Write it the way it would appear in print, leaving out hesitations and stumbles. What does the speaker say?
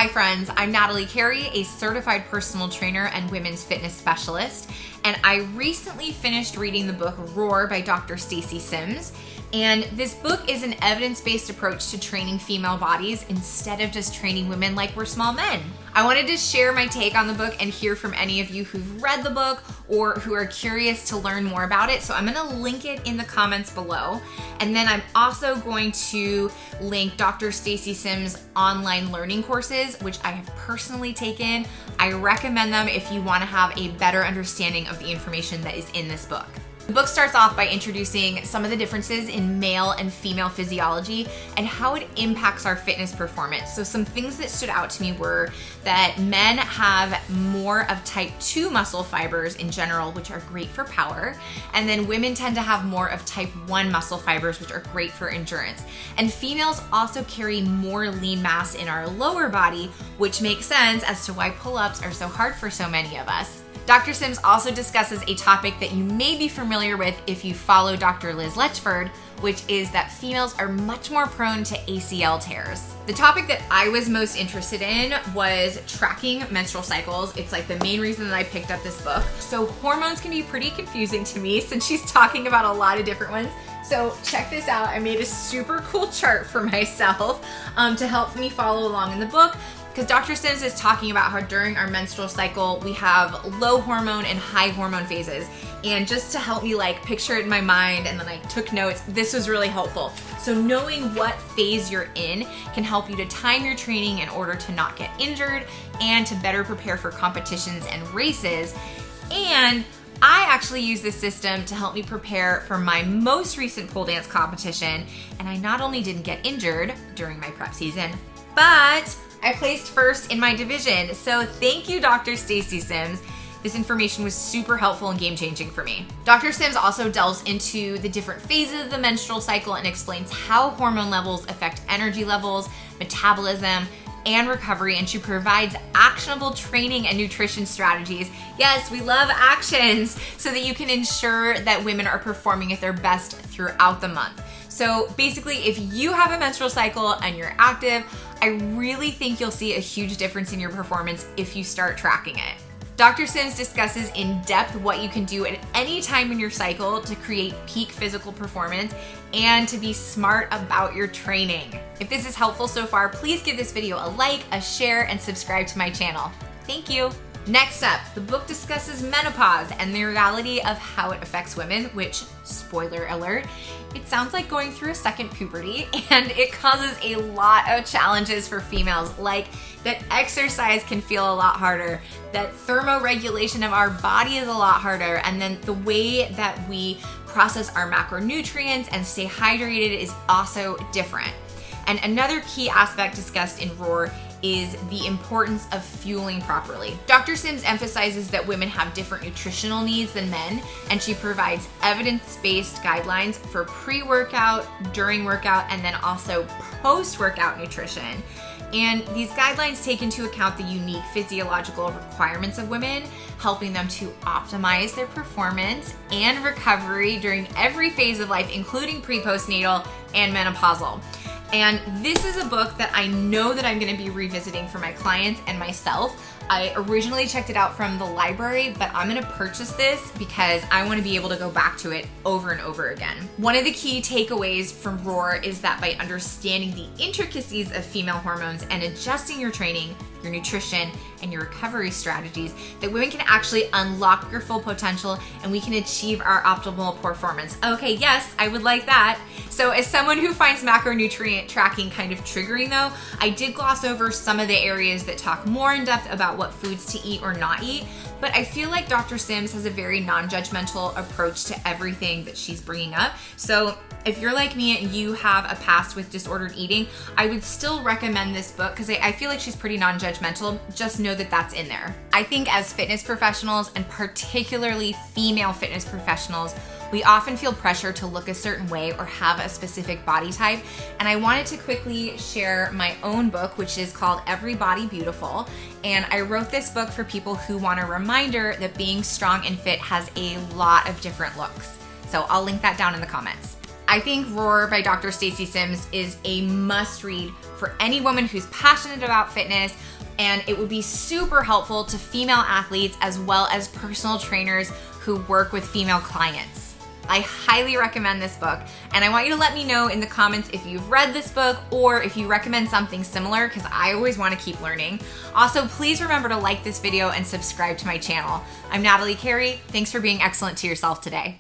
Hi friends, I'm Natalie Carey, a certified personal trainer and women's fitness specialist, and I recently finished reading the book Roar by Dr. Stacy Sims. And this book is an evidence-based approach to training female bodies instead of just training women like we're small men. I wanted to share my take on the book and hear from any of you who've read the book or who are curious to learn more about it. So I'm gonna link it in the comments below. And then I'm also going to link Dr. Stacy Sims' online learning courses, which I have personally taken. I recommend them if you wanna have a better understanding of the information that is in this book. The book starts off by introducing some of the differences in male and female physiology and how it impacts our fitness performance. So some things that stood out to me were that men have more of type 2 muscle fibers in general, which are great for power. And then women tend to have more of type 1 muscle fibers, which are great for endurance. And females also carry more lean mass in our lower body, which makes sense as to why pull-ups are so hard for so many of us. Dr. Sims also discusses a topic that you may be familiar with if you follow Dr. Liz Letchford, which is that females are much more prone to ACL tears. The topic that I was most interested in was tracking menstrual cycles. It's like the main reason that I picked up this book. So hormones can be pretty confusing to me since she's talking about a lot of different ones. So check this out. I made a super cool chart for myself to help me follow along in the book. Because Dr. Sims is talking about how during our menstrual cycle, we have low hormone and high hormone phases. And just to help me like picture it in my mind, and then I took notes, this was really helpful. So knowing what phase you're in can help you to time your training in order to not get injured and to better prepare for competitions and races. And I actually use this system to help me prepare for my most recent pole dance competition. And I not only didn't get injured during my prep season, but I placed first in my division. So thank you, Dr. Stacy Sims. This information was super helpful and game-changing for me. Dr. Sims also delves into the different phases of the menstrual cycle and explains how hormone levels affect energy levels, metabolism, and recovery, and she provides actionable training and nutrition strategies. Yes, we love actions, so that you can ensure that women are performing at their best throughout the month. So basically, if you have a menstrual cycle and you're active, I really think you'll see a huge difference in your performance if you start tracking it. Dr. Sims discusses in depth what you can do at any time in your cycle to create peak physical performance and to be smart about your training. If this is helpful so far, please give this video a like, a share, and subscribe to my channel. Thank you. Next up, the book discusses menopause and the reality of how it affects women, which, spoiler alert, it sounds like going through a second puberty, and it causes a lot of challenges for females, like that exercise can feel a lot harder, that thermoregulation of our body is a lot harder, and then the way that we process our macronutrients and stay hydrated is also different. And another key aspect discussed in Roar is the importance of fueling properly. Dr. Sims emphasizes that women have different nutritional needs than men, and she provides evidence-based guidelines for pre-workout, during workout, and then also post-workout nutrition. And these guidelines take into account the unique physiological requirements of women, helping them to optimize their performance and recovery during every phase of life, including pre-postnatal and menopausal. And this is a book that I know that I'm gonna be revisiting for my clients and myself. I originally checked it out from the library, but I'm gonna purchase this because I wanna be able to go back to it over and over again. One of the key takeaways from Roar is that by understanding the intricacies of female hormones and adjusting your training, your nutrition, and your recovery strategies, that women can actually unlock your full potential and we can achieve our optimal performance. Okay, yes, I would like that. So as someone who finds macronutrient tracking kind of triggering though, I did gloss over some of the areas that talk more in depth about what foods to eat or not eat, but I feel like Dr. Sims has a very non-judgmental approach to everything that she's bringing up. So if you're like me and you have a past with disordered eating, I would still recommend this book because I feel like she's pretty non-judgmental. Just know that that's in there. I think as fitness professionals, and particularly female fitness professionals, we often feel pressure to look a certain way or have a specific body type. And I wanted to quickly share my own book, which is called Every Body Beautiful. And I wrote this book for people who want a reminder that being strong and fit has a lot of different looks. So I'll link that down in the comments. I think Roar by Dr. Stacy Sims is a must read for any woman who's passionate about fitness, and it would be super helpful to female athletes as well as personal trainers who work with female clients. I highly recommend this book, and I want you to let me know in the comments if you've read this book or if you recommend something similar, because I always want to keep learning. Also, please remember to like this video and subscribe to my channel. I'm Natalie Carey. Thanks for being excellent to yourself today.